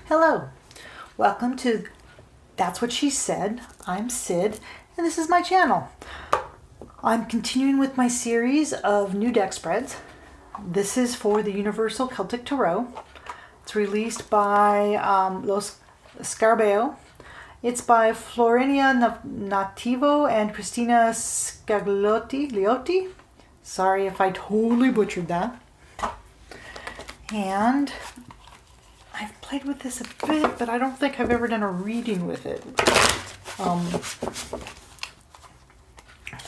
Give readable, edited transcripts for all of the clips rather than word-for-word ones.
Hello, welcome to That's What She Said. I'm Sid, and this is my channel. I'm continuing with my series of new deck spreads. This is for the Universal Celtic Tarot. It's released by Los Scarbeo. It's by Florinia Nativo and Cristina Scagliotti. Sorry if I totally butchered that. And I've played with this a bit, but I don't think I've ever done a reading with it.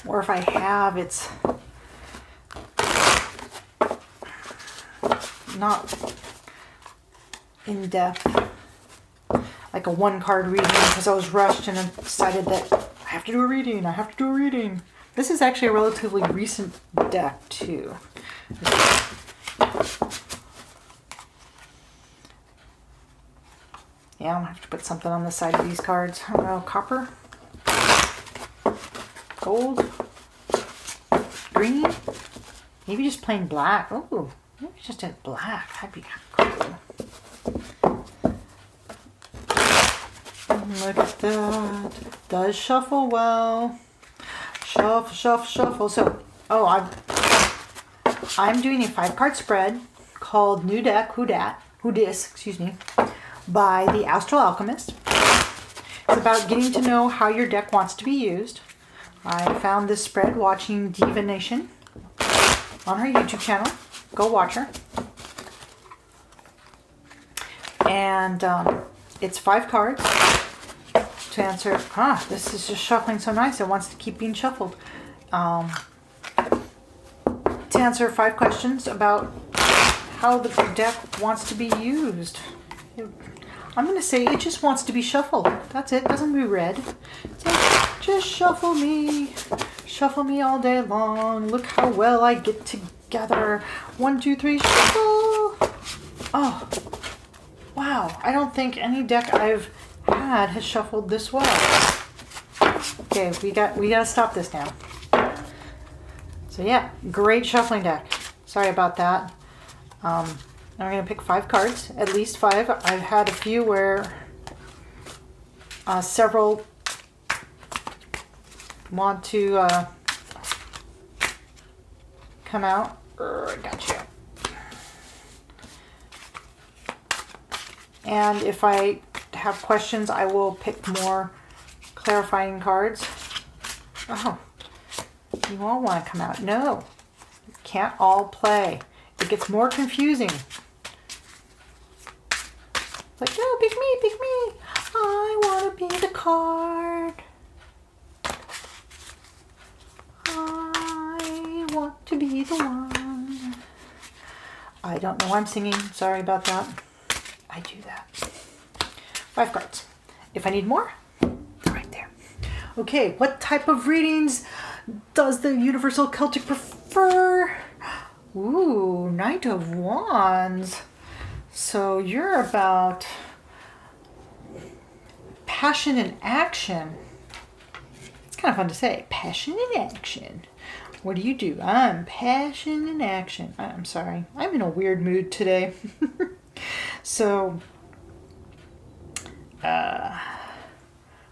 Or if I have, it's not in depth, like a one-card reading, because I was rushed and I decided that I have to do a reading. This is actually a relatively recent deck, too. Yeah, I'm going to have to put something on the side of these cards. I don't know, copper? Gold? Green? Maybe just plain black. Ooh, maybe just in black. That'd be kind of cool. Look at that. Does shuffle well. Shuffle. So, I'm doing a 5-card spread called New Deck, Who Dis, by the Astral Alchemist. It's about getting to know how your deck wants to be used. I found this spread watching DeeVintion on her YouTube channel. Go watch her. And it's 5 cards to answer. This is just shuffling so nice. It wants to keep being shuffled. To answer 5 questions about how the deck wants to be used. I'm going to say it just wants to be shuffled. That's it. Doesn't be read. So just shuffle me. Shuffle me all day long. Look how well I get together. 1, 2, 3, shuffle. Oh, wow. I don't think any deck I've had has shuffled this well. Okay, we got to stop this now. So yeah, great shuffling deck. Sorry about that. I'm going to pick 5 cards, at least 5. I've had a few where several want to come out. Gotcha. And if I have questions, I will pick more clarifying cards. Oh, you all want to come out. No, you can't all play. It gets more confusing. Like, no, pick me. I want to be the card. I want to be the one. I don't know why I'm singing. Sorry about that. I do that. 5 cards. If I need more, they're right there. Okay, what type of readings does the Universal Celtic prefer? Ooh, Knight of Wands. So you're about passion and action. It's kind of fun to say. Passion and action. What do you do? I'm passion and action. I'm sorry. I'm in a weird mood today. So, but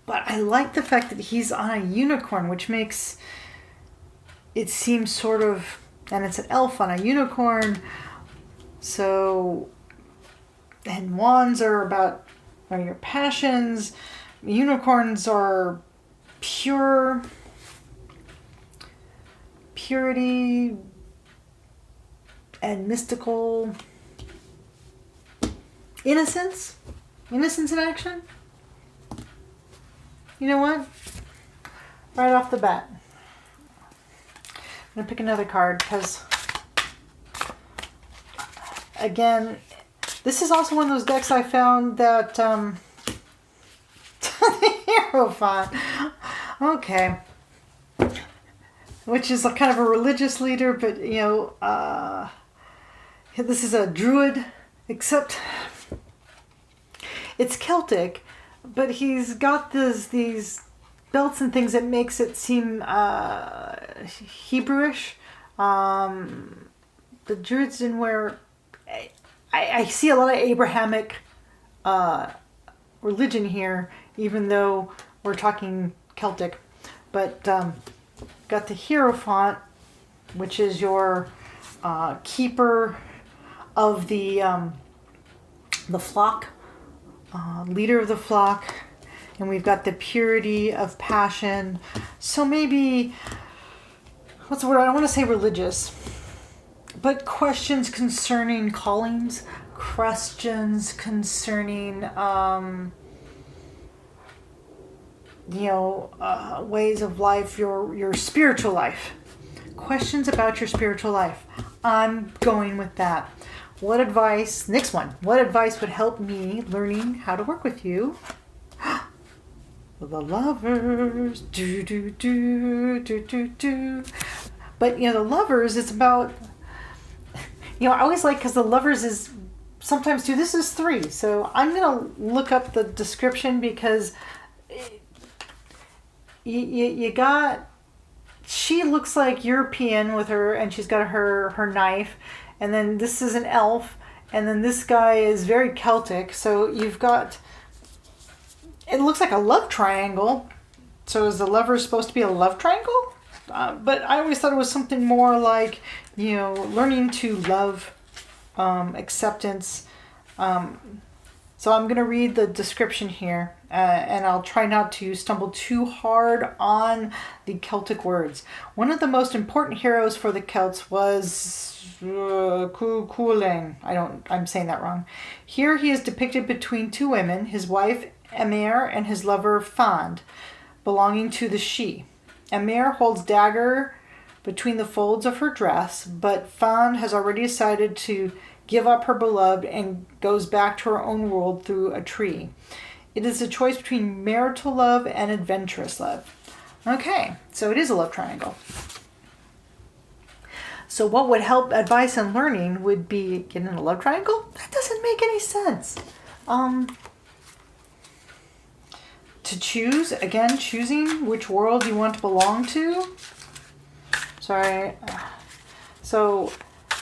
I like the fact that he's on a unicorn, which makes it seem sort of, and it's an elf on a unicorn. So, and wands are your passions. Unicorns are purity and mystical innocence in action. You know what? Right off the bat, I'm going to pick another card because, again, this is also one of those decks I found that, the Hierophant, okay, which is a kind of a religious leader, but, this is a druid, except it's Celtic, but he's got these belts and things that makes it seem Hebrewish. The druids didn't wear... I see a lot of Abrahamic religion here, even though we're talking Celtic. But got the Hierophant, which is your keeper of the flock, leader of the flock. And we've got the purity of passion. So maybe, what's the word? I don't want to say religious, but questions concerning callings, questions concerning, ways of life, your spiritual life. Questions about your spiritual life. I'm going with that. What advice, next one, what advice would help me learning how to work with you? The Lovers. Do, do, do, do, do, do. But, the Lovers is about, I always like, because the Lovers is sometimes too, this is 3. So I'm going to look up the description because you got, she looks like European with her, and she's got her knife. And then this is an elf. And then this guy is very Celtic. So you've got, it looks like a love triangle. So is the Lover supposed to be a love triangle? But I always thought it was something more like, learning to love, acceptance. So I'm going to read the description here, and I'll try not to stumble too hard on the Celtic words. One of the most important heroes for the Celts was Cuchulainn. I'm saying that wrong. Here he is depicted between 2 women, his wife Emer and his lover Fand, belonging to the Sidhe. Emer holds dagger between the folds of her dress, but Fand has already decided to give up her beloved and goes back to her own world through a tree. It is a choice between marital love and adventurous love. Okay, so it is a love triangle. So what would help advice and learning would be getting a love triangle? That doesn't make any sense. To choose, again, choosing which world you want to belong to. Sorry. So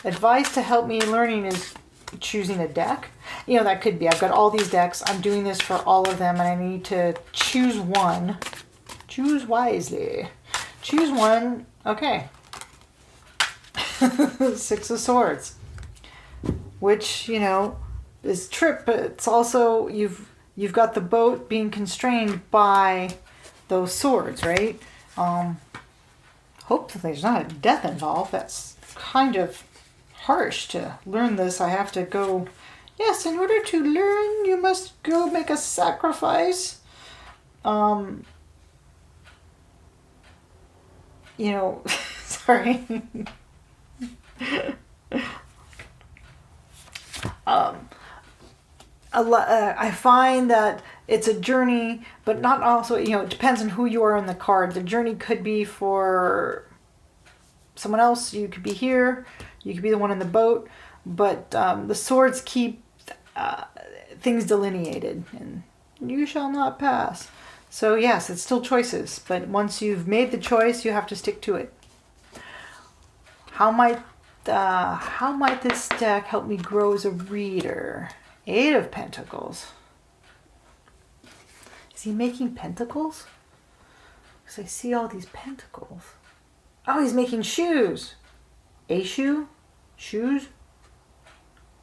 advice to help me learning is choosing a deck. That could be, I've got all these decks. I'm doing this for all of them, and I need to choose one. Choose wisely. Choose one. Okay. 6 of Swords. Which, is trip, but it's also, you've got the boat being constrained by those swords, right? Hopefully there's not a death involved. That's kind of harsh to learn this. I have to go, yes, in order to learn, you must go make a sacrifice. Sorry. I find that it's a journey, but not also, it depends on who you are in the card. The journey could be for someone else. You could be here. You could be the one in the boat. But the swords keep things delineated, and you shall not pass. So yes, it's still choices. But once you've made the choice, you have to stick to it. How might this deck help me grow as a reader? 8 of Pentacles. Is he making pentacles? Because I see all these pentacles. Oh, he's making shoes. A shoe? Shoes?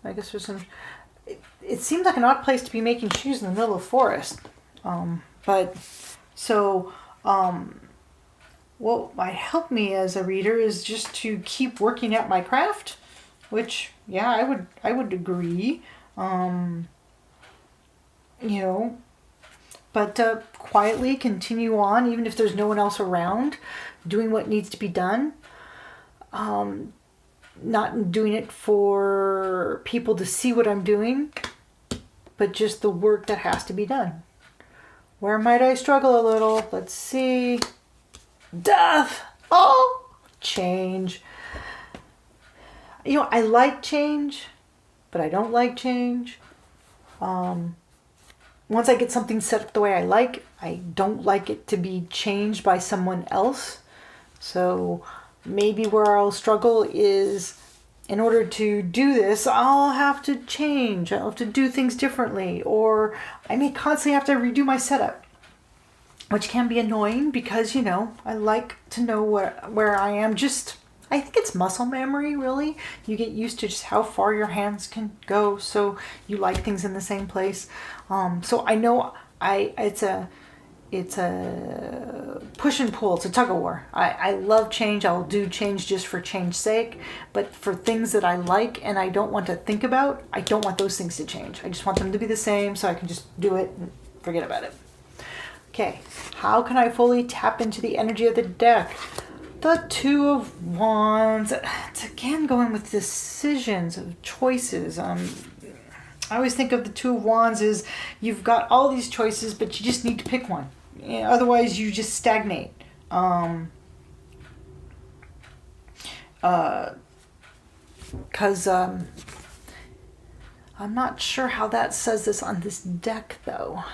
I guess there's some... It seems like an odd place to be making shoes in the middle of the forest. What might help me as a reader is just to keep working at my craft, which, yeah, I would agree. But quietly continue on, even if there's no one else around, doing what needs to be done. Not doing it for people to see what I'm doing, but just the work that has to be done. Where might I struggle a little? Let's see. Death! Oh! Change. I like change, but I don't like change. Once I get something set up the way I like, I don't like it to be changed by someone else. So maybe where I'll struggle is in order to do this, I'll have to change. I'll have to do things differently, or I may constantly have to redo my setup, which can be annoying because, you know, I like to know where I am. I think it's muscle memory, really. You get used to just how far your hands can go, so you like things in the same place. So I know it's a push and pull. It's a tug of war. I love change. I'll do change just for change's sake. But for things that I like and I don't want to think about, I don't want those things to change. I just want them to be the same so I can just do it and forget about it. Okay, how can I fully tap into the energy of the deck? The Two of Wands. It's again going with decisions of choices. I always think of the Two of Wands as you've got all these choices, but you just need to pick one. Otherwise, you just stagnate. Because I'm not sure how that says this on this deck, though.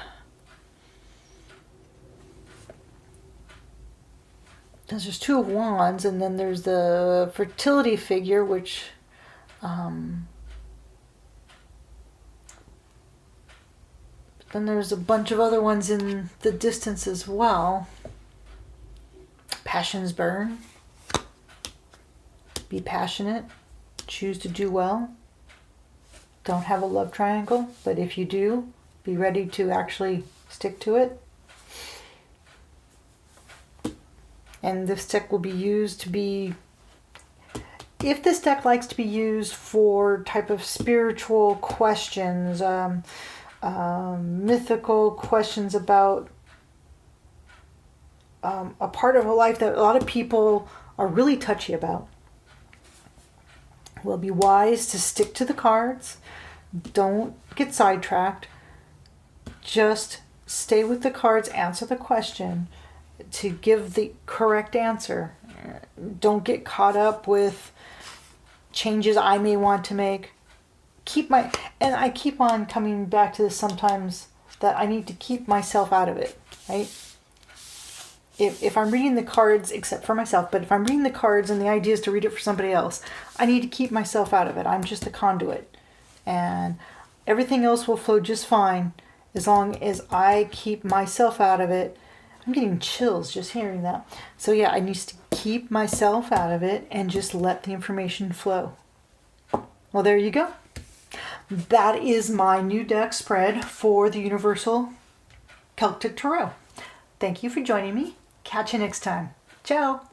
There's Two of Wands, and then there's the fertility figure, which then there's a bunch of other ones in the distance as well. Passions burn. Be passionate. Choose to do well. Don't have a love triangle, but if you do, be ready to actually stick to it. And this deck will be used to be, if this deck likes to be used for type of spiritual questions, mythical questions about a part of a life that a lot of people are really touchy about, will be wise to stick to the cards. Don't get sidetracked. Just stay with the cards, answer the question to give the correct answer. Don't get caught up with changes I may want to make. And I keep on coming back to this sometimes, that I need to keep myself out of it, right? If I'm reading the cards, except for myself, but if I'm reading the cards and the idea is to read it for somebody else, I need to keep myself out of it. I'm just a conduit. And everything else will flow just fine as long as I keep myself out of it. I'm getting chills just hearing that. So yeah, I need to keep myself out of it and just let the information flow. Well, there you go. That is my new deck spread for the Universal Celtic Tarot. Thank you for joining me. Catch you next time. Ciao.